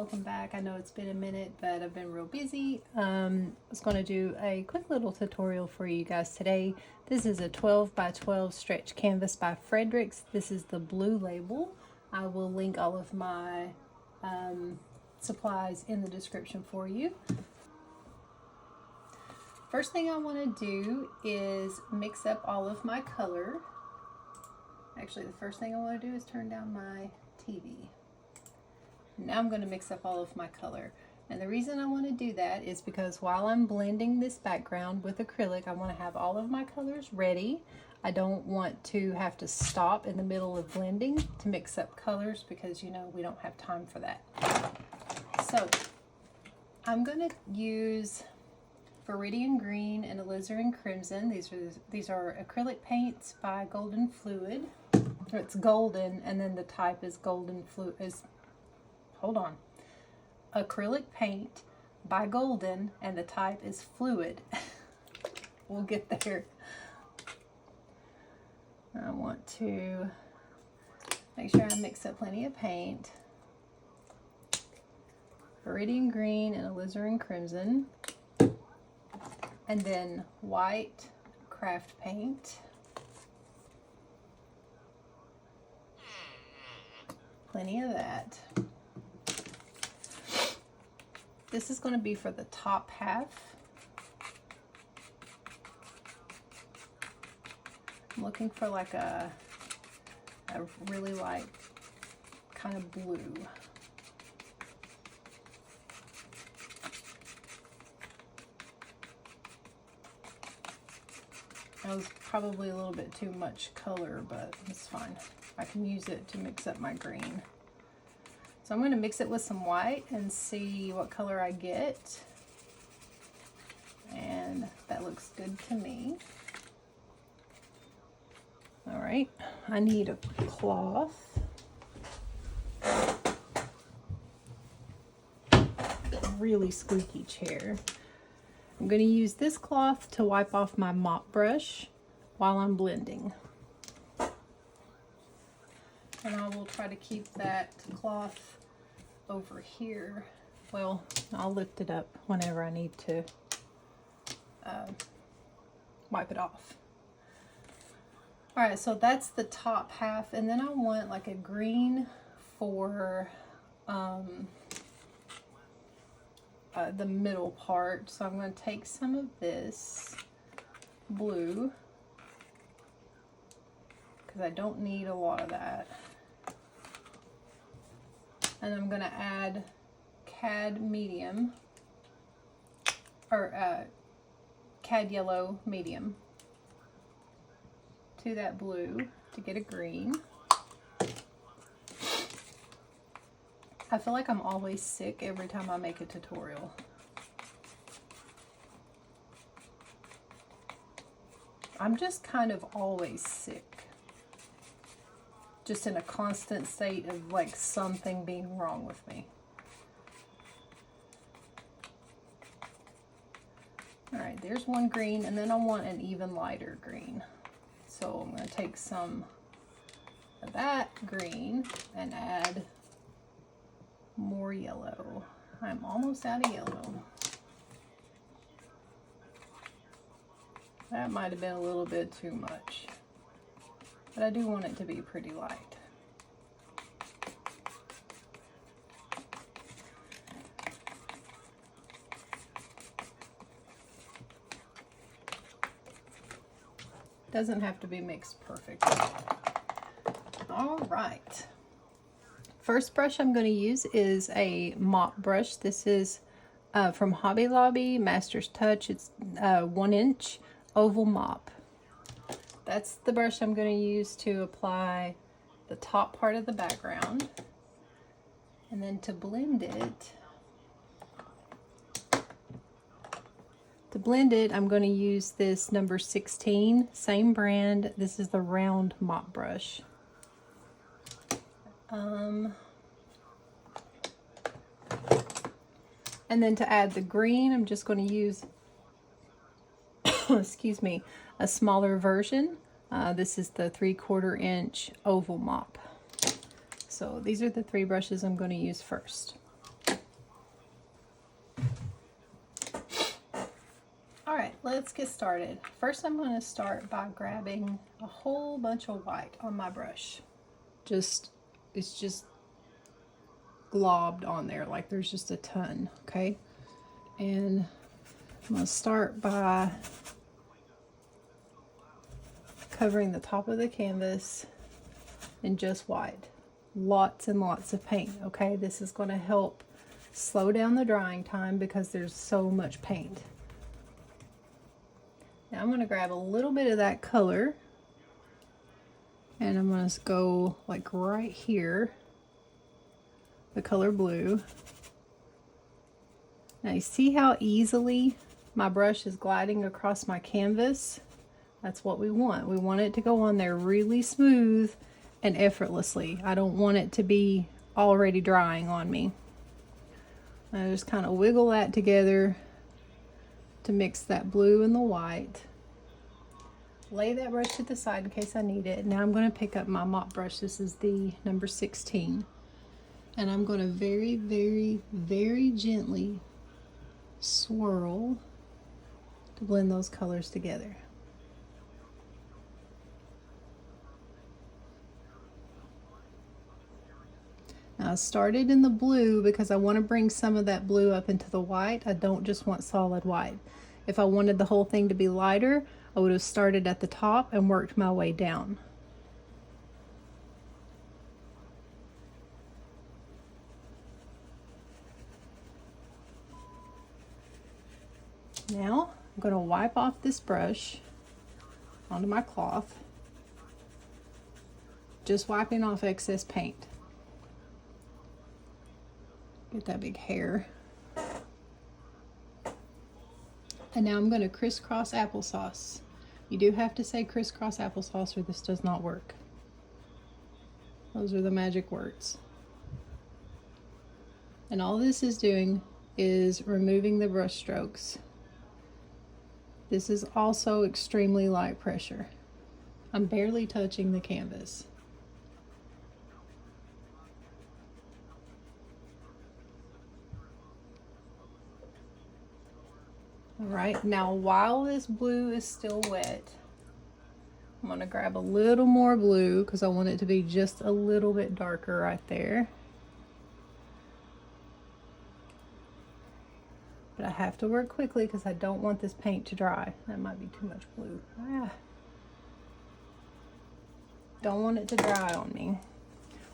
welcome back. I know it's been a minute, but I've been real busy. I was going to do a quick little tutorial for you guys today. This is a 12 by 12 stretch canvas by Fredericks. This is the blue label. I will link all of my supplies in the description for you. First thing I want to do is mix up all of my color. Actually, the first thing I want to do is turn down my TV. Now I'm going to mix up all of my color. And the reason I want to do that is because while I'm blending this background with acrylic, I want to have all of my colors ready. I don't want to have to stop in the middle of blending to mix up colors because, you know, we don't have time for that. So I'm going to use viridian green and alizarin crimson. These are acrylic paints by Golden Fluid. It's golden, and then the type is golden fluid. Acrylic paint by Golden, and the type is fluid. We'll get there. I want to make sure I mix up plenty of paint. Viridian green and alizarin crimson. And then white craft paint. Plenty of that. This is going to be for the top half. I'm looking for like a really light kind of blue. That was probably a little bit too much color, but it's fine. I can use it to mix up my green. So I'm going to mix it with some white and see what color I get. And that looks good to me. All right, I need a cloth. Really squeaky chair. I'm going to use this cloth to wipe off my mop brush while I'm blending. And I will try to keep that cloth over here. Well, I'll lift it up whenever I need to wipe it off. All right, so that's the top half, and then I want like a green for the middle part. So I'm going to take some of this blue because I don't need a lot of that. And I'm going to add cad medium, or cad yellow medium to that blue to get a green. I feel like I'm always sick every time I make a tutorial. I'm just kind of always sick. Just in a constant state of like something being wrong with me. All right, there's one green, and then I want an even lighter green. So I'm going to take some of that green and add more yellow. I'm almost out of yellow. That might have been a little bit too much. But I do want it to be pretty light. Doesn't have to be mixed perfectly. All right. First brush I'm going to use is a mop brush. This is from Hobby Lobby, Master's Touch. It's 1-inch oval mop. That's the brush I'm going to use to apply the top part of the background. And then to blend it, I'm going to use this number 16, same brand. This is the round mop brush. And then to add the green, I'm just going to use, excuse me, a smaller version. This is the 3/4 inch oval mop. So these are the three brushes I'm going to use first. let's get started. First, I'm going to start by grabbing a whole bunch of white on my brush. It's just globbed on there, like there's just a ton, okay? And I'm going to start by covering the top of the canvas in just white. Lots and lots of paint, okay? This is going to help slow down the drying time because there's so much paint. Now I'm going to grab a little bit of that color and I'm going to go like right here, the color blue. Now you see how easily my brush is gliding across my canvas? That's what we want. We want it to go on there really smooth and effortlessly. I don't want it to be already drying on me. I just kind of wiggle that together to mix that blue and the white. Lay that brush to the side in case I need it. Now I'm going to pick up my mop brush. This is the number 16. And I'm going to very, very, very gently swirl to blend those colors together. Now I started in the blue because I want to bring some of that blue up into the white. I don't just want solid white. If I wanted the whole thing to be lighter, I would have started at the top and worked my way down. Now I'm going to wipe off this brush onto my cloth, just wiping off excess paint. Get that big hair. And now I'm going to crisscross applesauce. You do have to say crisscross applesauce or this does not work. Those are the magic words. And all this is doing is removing the brush strokes. This is also extremely light pressure. I'm barely touching the canvas. All right, now while this blue is still wet, I'm going to grab a little more blue because I want it to be just a little bit darker right there. But I have to work quickly because I don't want this paint to dry. That might be too much blue. Don't want it to dry on me.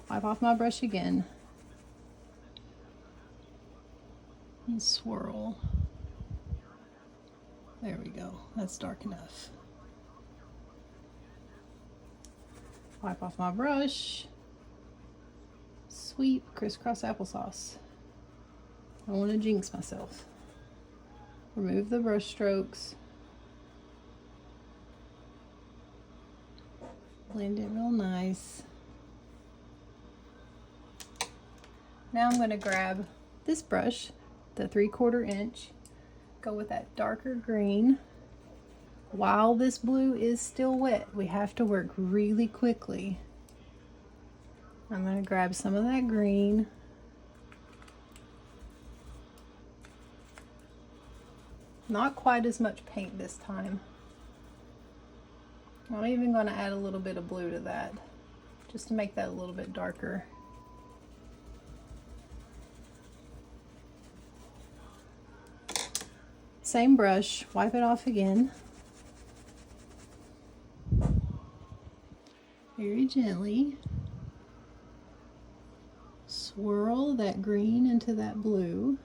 Wipe off my brush again and swirl. There we go. That's dark enough. Wipe off my brush. Sweep, crisscross applesauce. I don't want to jinx myself. Remove the brush strokes. Blend it real nice. Now I'm going to grab this brush, the 3/4 inch. Go with that darker green. While this blue is still wet, we have to work really quickly. I'm going to grab some of that green. Not quite as much paint this time. I'm even going to add a little bit of blue to that, just to make that a little bit darker. Same brush, wipe it off again. Very gently. Swirl that green into that blue.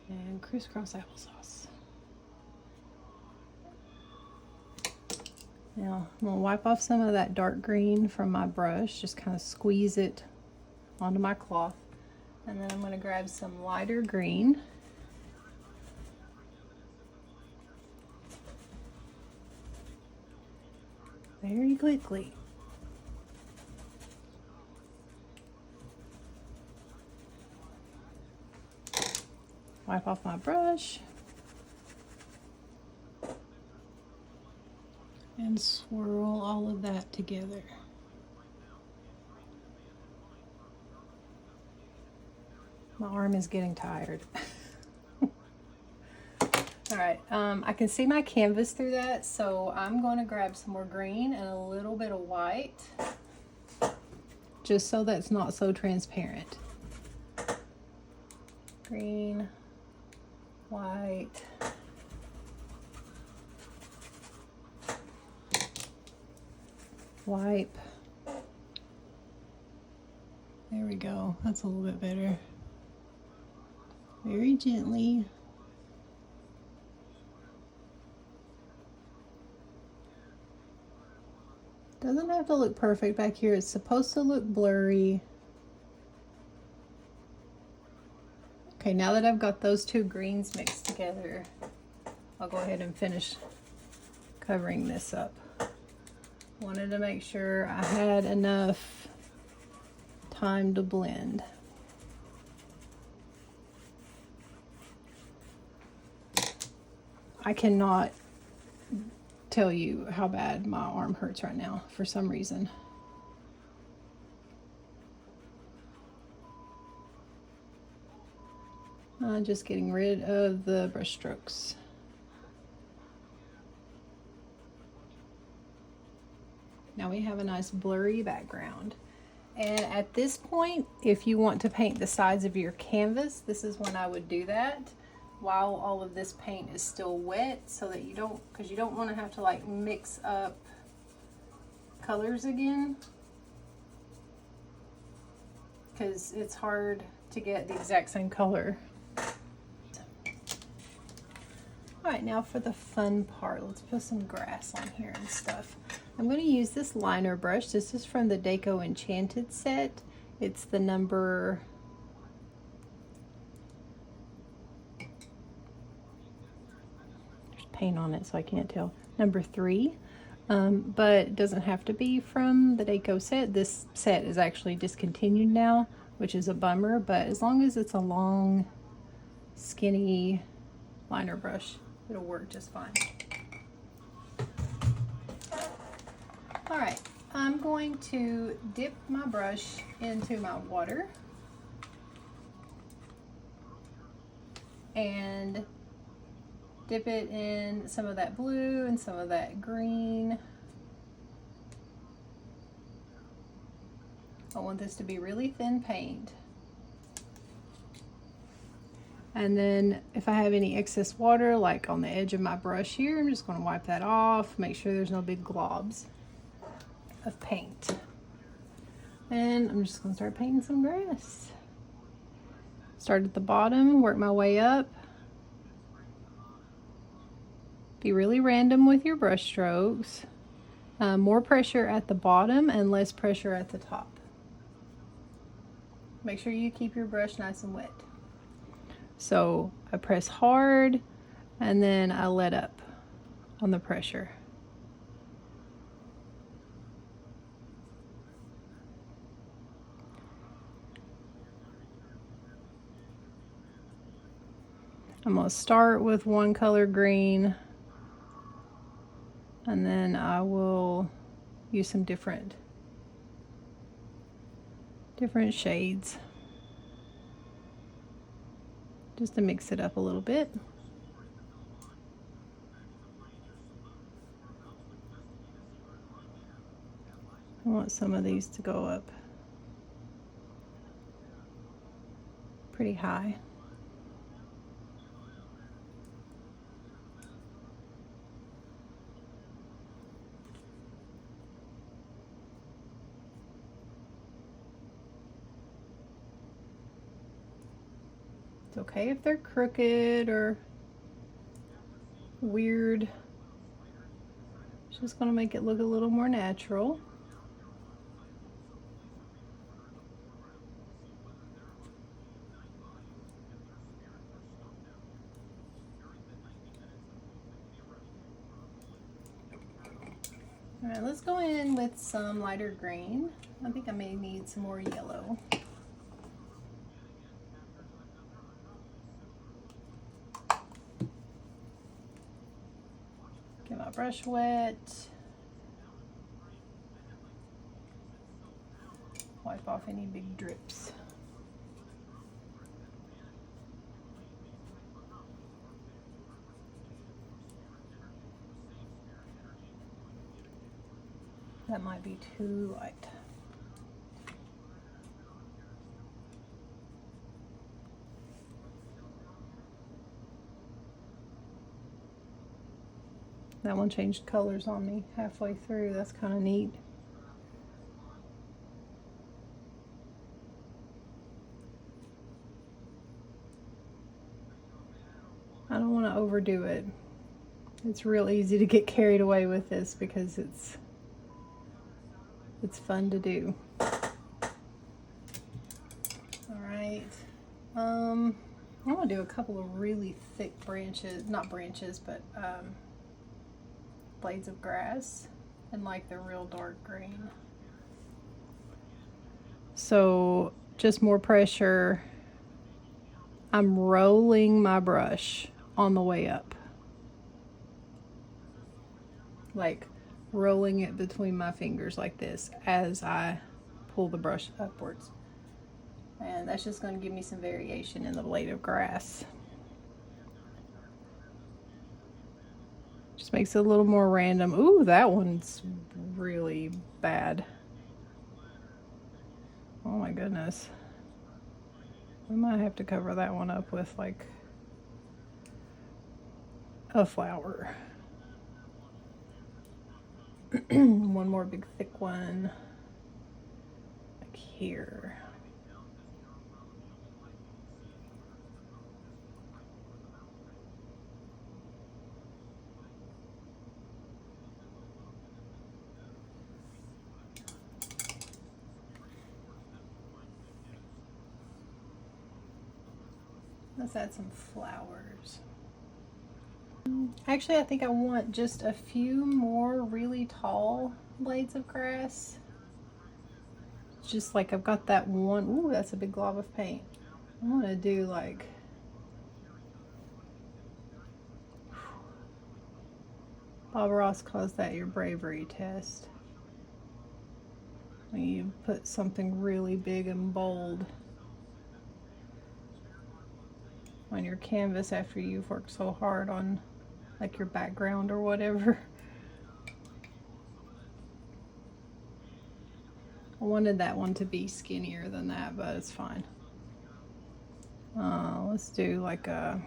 And crisscross applesauce. Now I'm going to wipe off some of that dark green from my brush, just kind of squeeze it onto my cloth. And then I'm going to grab some lighter green. Very quickly. Wipe off my brush. And swirl all of that together. My arm is getting tired. All right, I can see my canvas through that, so I'm going to grab some more green and a little bit of white, just so that's not so transparent. Green, white, wipe. There we go, that's a little bit better. Very gently. Doesn't have to look perfect back here. It's supposed to look blurry. Okay, now that I've got those two greens mixed together, I'll go ahead and finish covering this up. Wanted to make sure I had enough time to blend. I cannot tell you how bad my arm hurts right now for some reason. Just getting rid of the brush strokes. Now we have a nice blurry background. And at this point, if you want to paint the sides of your canvas, this is when I would do that while all of this paint is still wet, so that you don't, because you don't want to have to like mix up colors again, because it's hard to get the exact same color. All right, now for the fun part, let's put some grass on here and stuff. I'm going to use this liner brush. This is from the Deco Enchanted set. It's the number, there's paint on it so I can't tell, number 3. But it doesn't have to be from the Deco set. This set is actually discontinued now, which is a bummer, but as long as it's a long, skinny liner brush, it'll work just fine. All right, I'm going to dip my brush into my water and dip it in some of that blue and some of that green. I want this to be really thin paint. And then if I have any excess water, like on the edge of my brush here, I'm just going to wipe that off, make sure there's no big globs of paint. And I'm just going to start painting some grass. Start at the bottom, work my way up. Be really random with your brush strokes. More pressure at the bottom and less pressure at the top. Make sure you keep your brush nice and wet. So I press hard and then I let up on the pressure. I'm going to start with one color green, and then I will use some different shades just to mix it up a little bit. I want some of these to go up pretty high. It's okay if they're crooked or weird. It's just going to make it look a little more natural. All right, let's go in with some lighter green. I think I may need some more yellow. Get my brush wet. Wipe off any big drips. That might be too light. That one changed colors on me halfway through. That's kind of neat. I don't want to overdo it. It's real easy to get carried away with this because it's fun to do. All right. I want to do a couple of really thick branches, not branches, but blades of grass, and like the real dark green. So just more pressure. I'm rolling my brush on the way up. Like rolling it between my fingers like this as I pull the brush upwards. And that's just going to give me some variation in the blade of grass. Just makes it a little more random. Ooh, that one's really bad. Oh my goodness. We might have to cover that one up with like a flower. One more big thick one like here. Let's add some flowers. Actually, I think I want just a few more really tall blades of grass. Just like I've got that one. Ooh, that's a big glob of paint. I want to do like Bob Ross calls that your bravery test. When you put something really big and bold on your canvas after you've worked so hard on like your background or whatever. I wanted that one to be skinnier than that, but it's fine. Let's do like a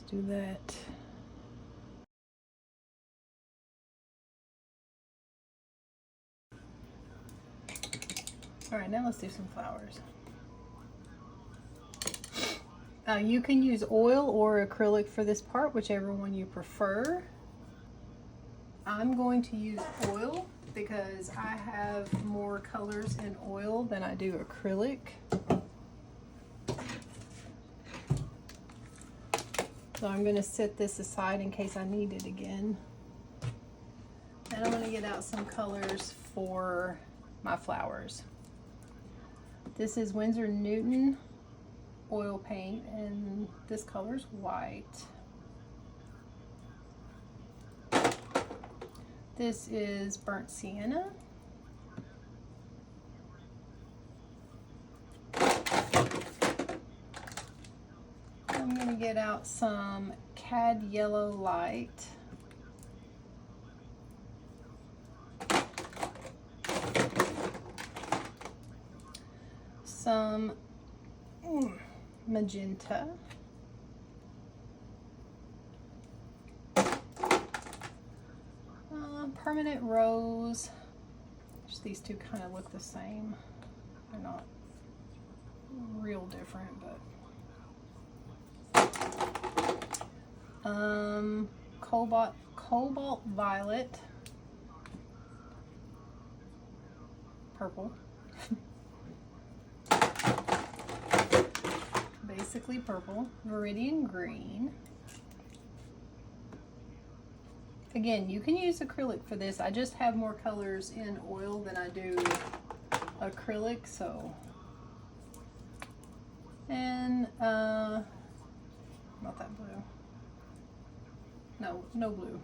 do that. All right, now let's do some flowers. You can use oil or acrylic for this part, whichever one you prefer. I'm going to use oil because I have more colors in oil than I do acrylic. So I'm going to set this aside in case I need it again. And I'm going to get out some colors for my flowers. This is Winsor Newton oil paint, and this color's white. This is burnt sienna. I'm going to get out some cad yellow light. Some magenta. Permanent rose. Just these two kind of look the same. They're not real different, but cobalt violet, purple. Basically purple, viridian green. Again, you can use acrylic for this. I just have more colors in oil than I do acrylic, so. And, not that blue. No blue.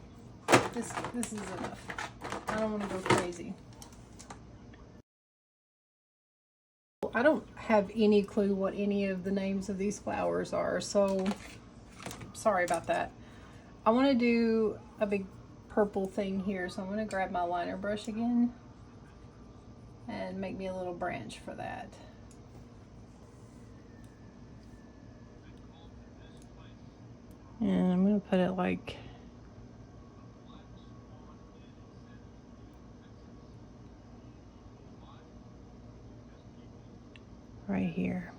This is enough. I don't want to go crazy. I don't have any clue what any of the names of these flowers are, so sorry about that. I want to do a big purple thing here, so I'm going to grab my liner brush again and make me a little branch for that. And I'm going to put it like right here.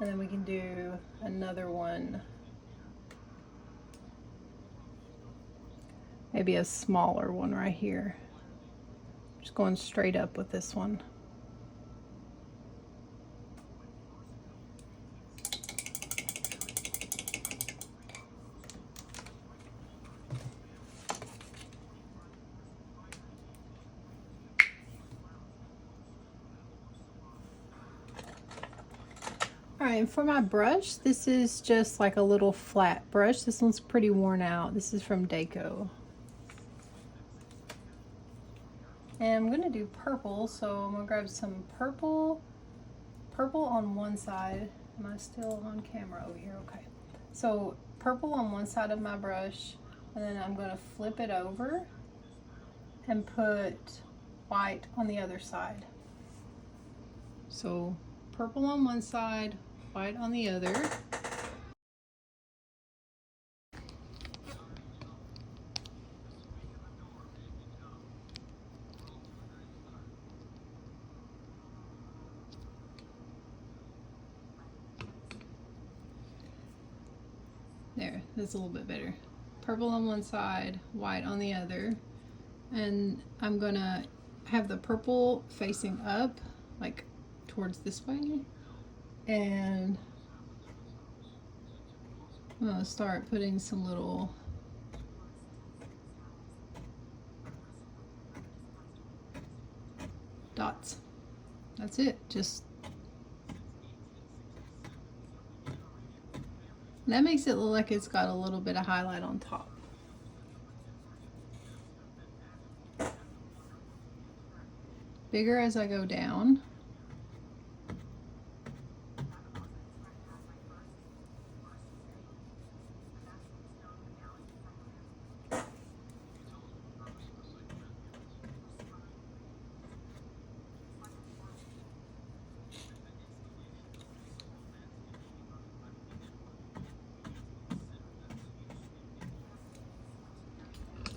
And then we can do another one, maybe a smaller one right here. Just going straight up with this one. Alright, for my brush, this is just like a little flat brush. This one's pretty worn out. This is from Daco. And I'm going to do purple, so I'm going to grab some purple on one side. Am I still on camera over here? Okay. So purple on one side of my brush, and then I'm going to flip it over and put white on the other side. So purple on one side, white on the other. There, that's a little bit better. Purple on one side, white on the other. And I'm gonna have the purple facing up, like towards this way. And I'm gonna start putting some little dots. That's it. Just that makes it look like it's got a little bit of highlight on top. Bigger as I go down.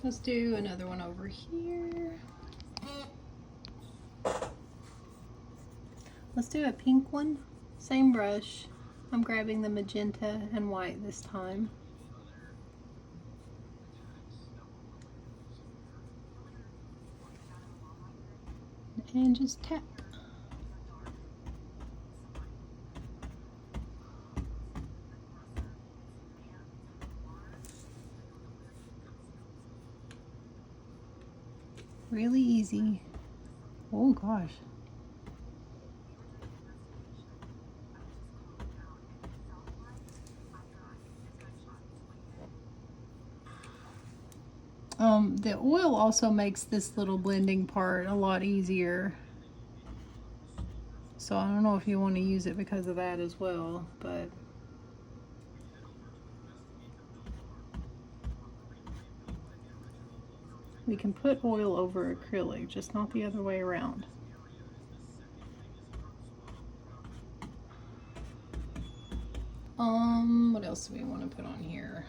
Let's do another one over here. Let's do a pink one. Same brush. I'm grabbing the magenta and white this time. And just tap. Really easy. Oh gosh. The oil also makes this little blending part a lot easier. So I don't know if you want to use it because of that as well, but we can put oil over acrylic, just not the other way around. What else do we want to put on here?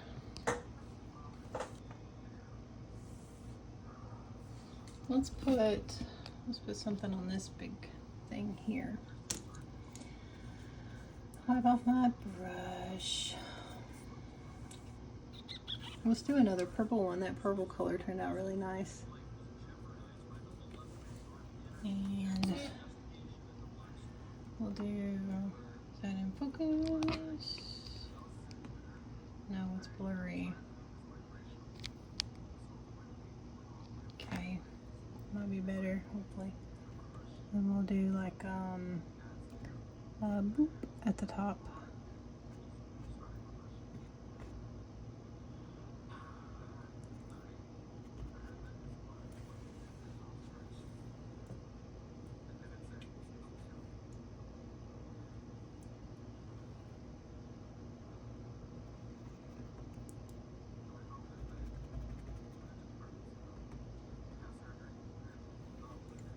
Let's put something on this big thing here. Wipe off my brush. Let's do another purple one. That purple color turned out really nice. And we'll do, is that in focus? No, it's blurry. Okay, might be better, hopefully. And we'll do like boop at the top.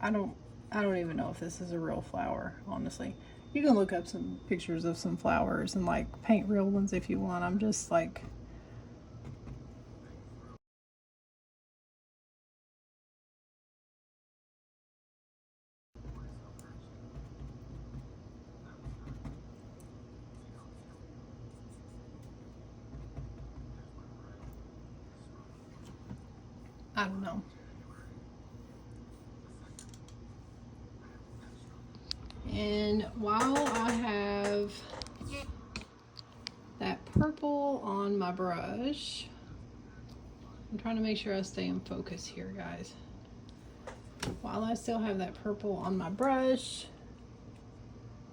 I don't even know if this is a real flower, honestly. You can look up some pictures of some flowers and like paint real ones if you want. I'm just like, I don't know. And while I have that purple on my brush, I'm trying to make sure I stay in focus here, guys. While I still have that purple on my brush,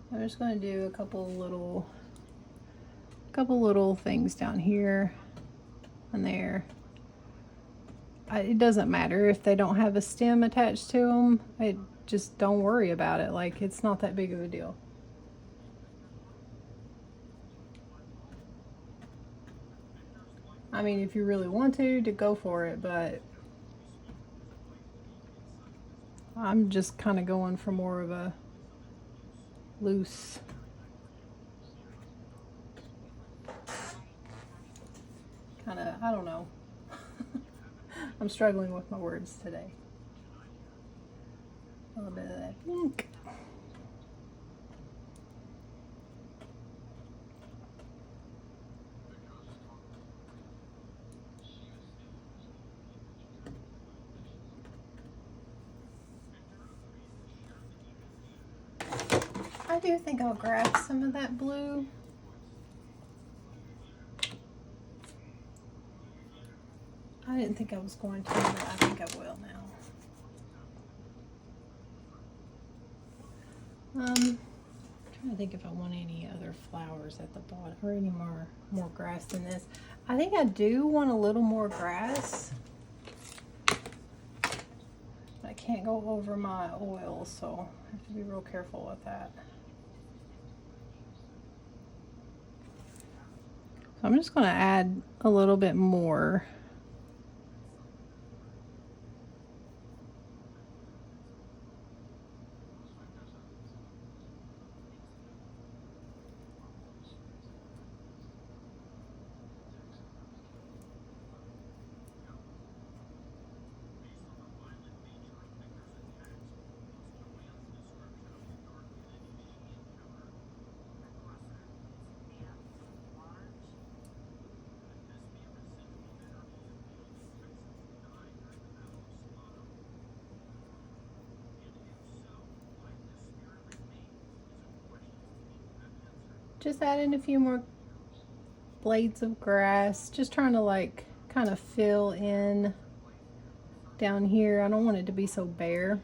I'm just going to do a couple little things down here and there. It doesn't matter if they don't have a stem attached to them. Just don't worry about it. Like, it's not that big of a deal. I mean, if you really want to go for it, but I'm just kind of going for more of a loose. Kind of, I don't know. I'm struggling with my words today. A little bit of that pink. I do think I'll grab some of that blue. I didn't think I was going to, but I think I will now. I'm trying to think if I want any other flowers at the bottom or any more grass than this. I think I do want a little more grass. I can't go over my oil, so I have to be real careful with that. So I'm just going to add a little bit more. Just add in a few more blades of grass. Just trying to like kind of fill in down here. I don't want it to be so bare.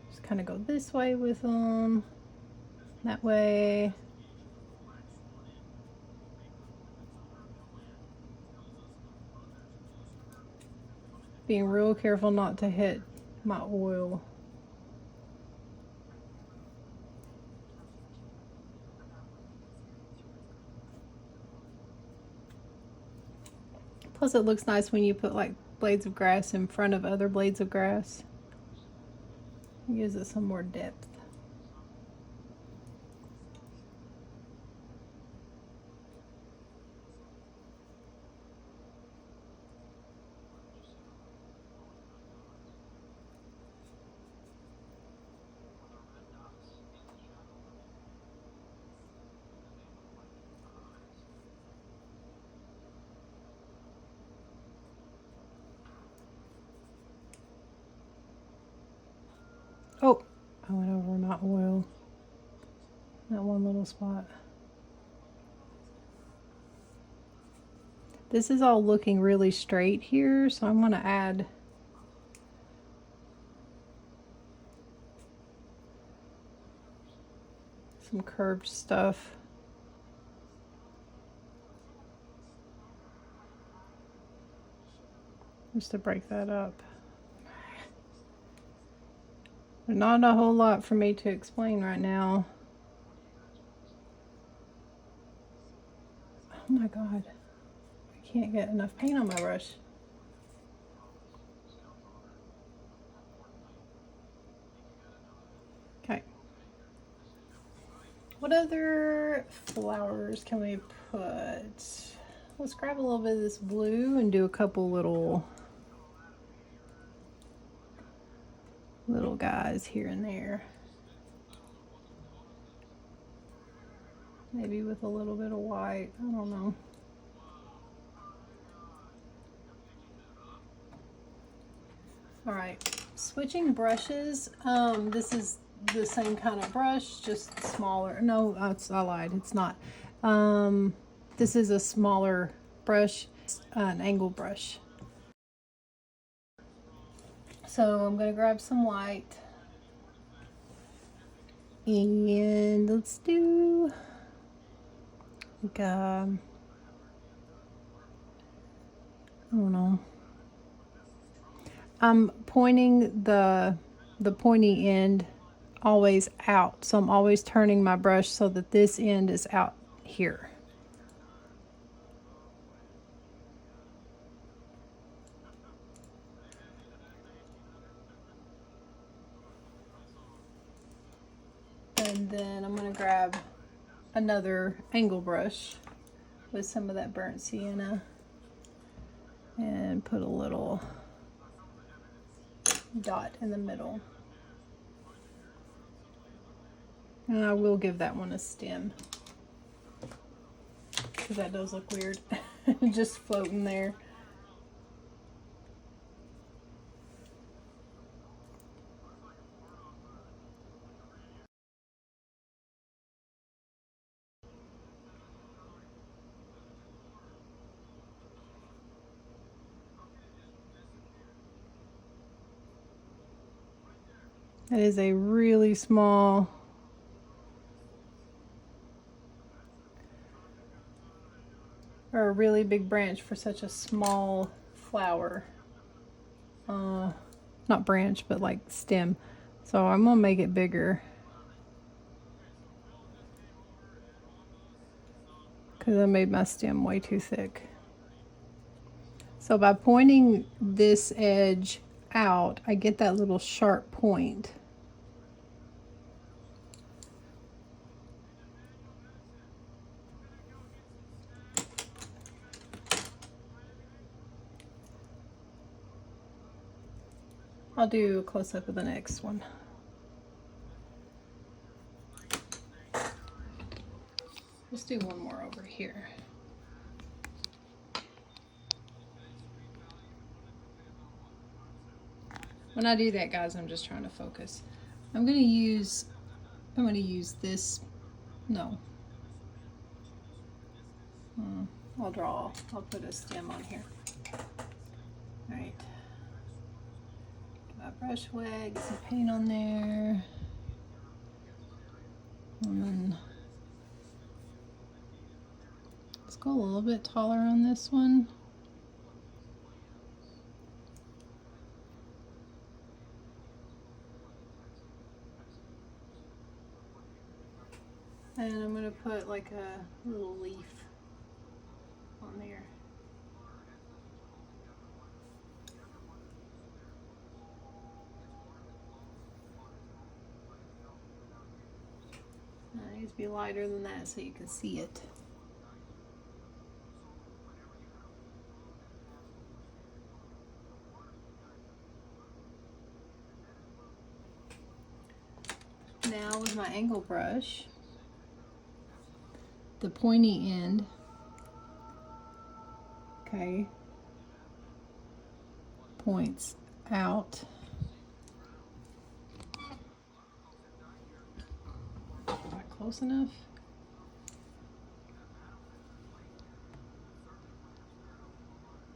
Just kind of go this way with them. That way. Being real careful not to hit my oil. Plus it looks nice when you put like blades of grass in front of other blades of grass. It gives it some more depth. Oh, I went over my oil. That one little spot. This is all looking really straight here, so I'm going to add some curved stuff. Just to break that up. There's not a whole lot for me to explain right now. Oh my God. I can't get enough paint on my brush. What other flowers can we put? Let's grab a little bit of this blue and do a couple little guys here and there. Maybe with a little bit of white, I don't know. All right, switching brushes. This is the same kind of brush, just smaller. No, I lied, it's not. This is a smaller brush, an angle brush. So I'm gonna grab some white. And let's do like I don't know. I'm pointing the pointy end always out, so I'm always turning my brush so that this end is out here. And then I'm going to grab another angle brush with some of that burnt sienna and put a little dot in the middle. And I will give that one a stem, because that does look weird. Just floating there. That is a really small or a really big branch for such a small flower. Not branch, but like stem. So I'm gonna make it bigger, because I made my stem way too thick. So by pointing this edge out, I get that little sharp point. I'll do a close-up of the next one. Let's do one more over here. When I do that, guys, I'm just trying to focus. I'm gonna use this, no. I'll put a stem on here. All right. Get my brush wet, get some paint on there. And then let's go a little bit taller on this one. And I'm going to put like a little leaf on there. It needs to be lighter than that so you can see it. Now with my angle brush, the pointy end, okay, points out. Not close enough.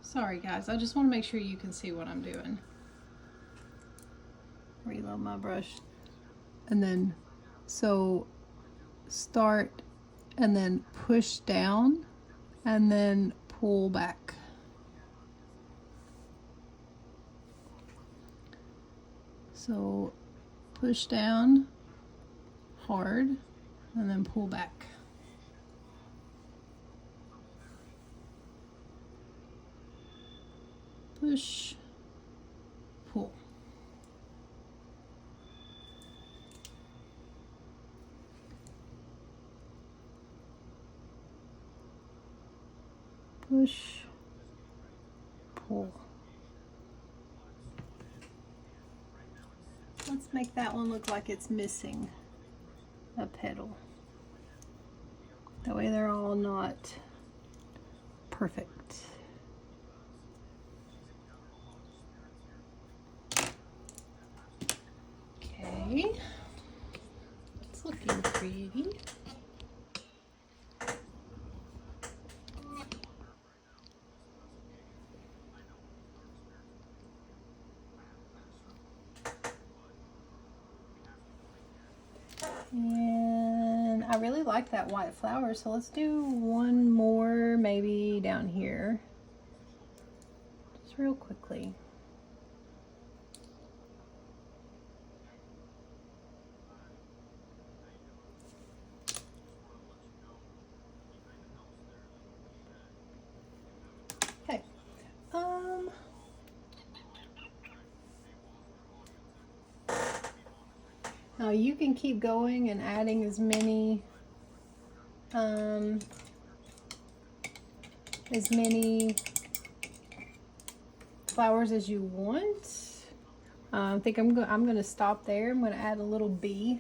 Sorry guys, I just want to make sure you can see what I'm doing. Reload my brush. And then, so start and then push down and then pull back. So push down hard and then pull back. Push, pull. push, pull. Let's make that one look like it's missing a petal. That way they're all not perfect. Okay, it's looking pretty. And I really like that white flower, so let's do one more maybe down here. Just real quickly. Okay. Now you can keep going and adding as many flowers as you want. I think I'm going to stop there. I'm going to add a little bee.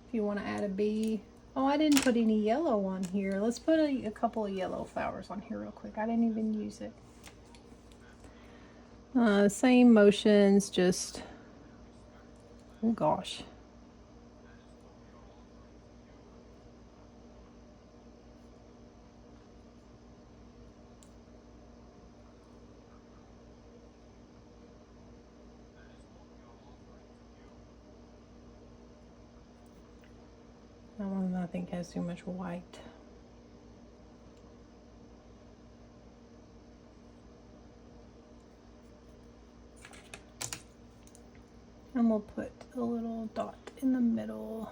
If you want to add a bee. Oh, I didn't put any yellow on here. Let's put a couple of yellow flowers on here real quick. I didn't even use it. Same motions, just, oh gosh. That one I think has too much white. And we'll put a little dot in the middle.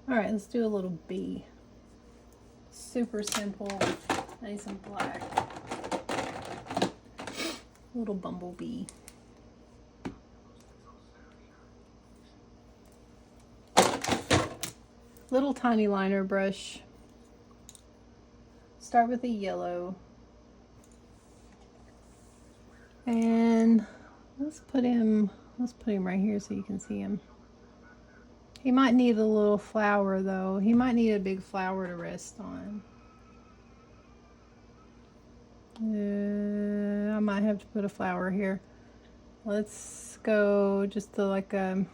All right, let's do a little bee. Super simple. I need some black. Little bumblebee. Little tiny liner brush. Start with a yellow. And let's put him right here so you can see him. He might need a little flower though. He might need a big flower to rest on. I might have to put a flower here. Let's go just to like a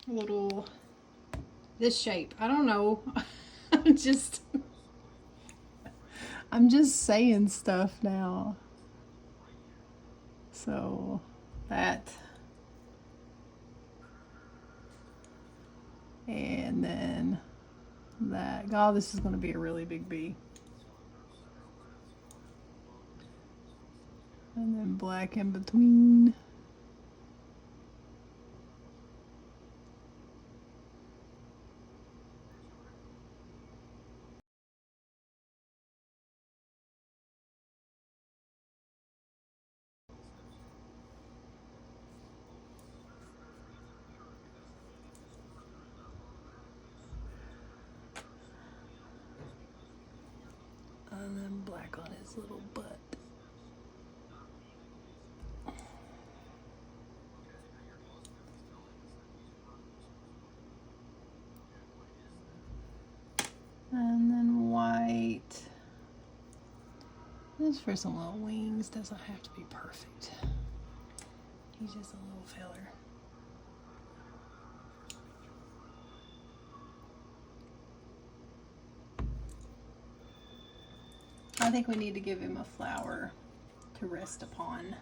little, this shape. I don't know. I'm just saying stuff now. So that, and then that. God, this is going to be a really big bee. And then black in between. And then black on his little butt. And then white. Just for some little wings. Doesn't have to be perfect. He's just a little feller. I think we need to give him a flower to rest upon.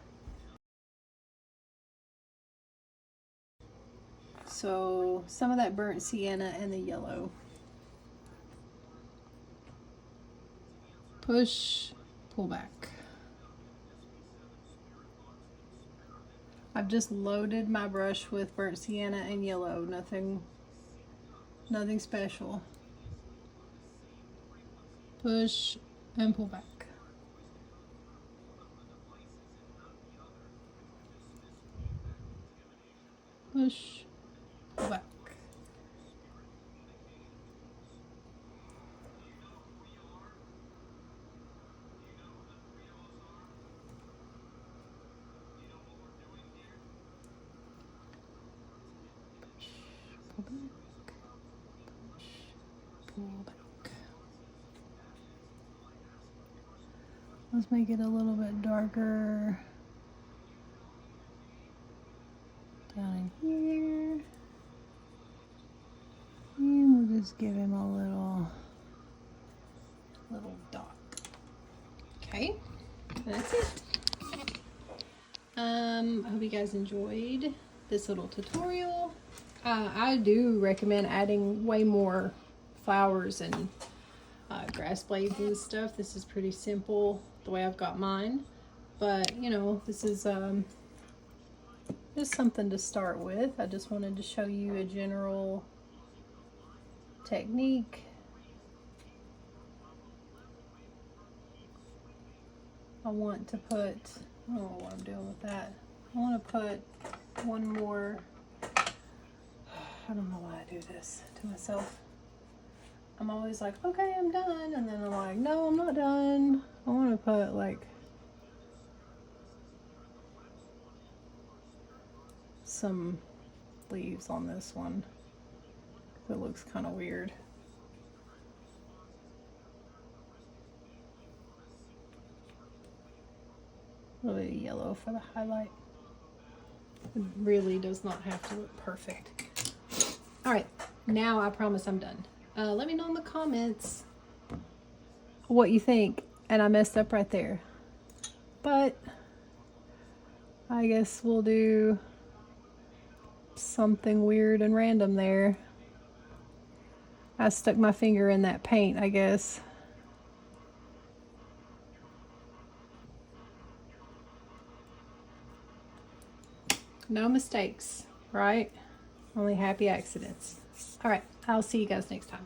So some of that burnt sienna and the yellow. Push, pull back. I've just loaded my brush with burnt sienna and yellow. Nothing special. Push, and pull back. Push, pull back. Pull back, pull back. Let's make it a little bit darker down in here. And we'll just give him a little dot. Okay, that's it. I hope you guys enjoyed this little tutorial. I do recommend adding way more flowers and grass blades and stuff. This is pretty simple the way I've got mine, but you know, this is just something to start with. I just wanted to show you a general technique. I want to put, I don't know what I'm doing with that. I want to put one more, I don't know why I do this to myself. I'm always like, okay, I'm done. And then I'm like, no, I'm not done. I want to put like some leaves on this one. It looks kind of weird. A little bit of yellow for the highlight. It really does not have to look perfect. All right, now I promise I'm done. Let me know in the comments what you think. And I messed up right there, but I guess we'll do something weird and random there. I stuck my finger in that paint, I guess. No mistakes, right? Only happy accidents. All right, I'll see you guys next time.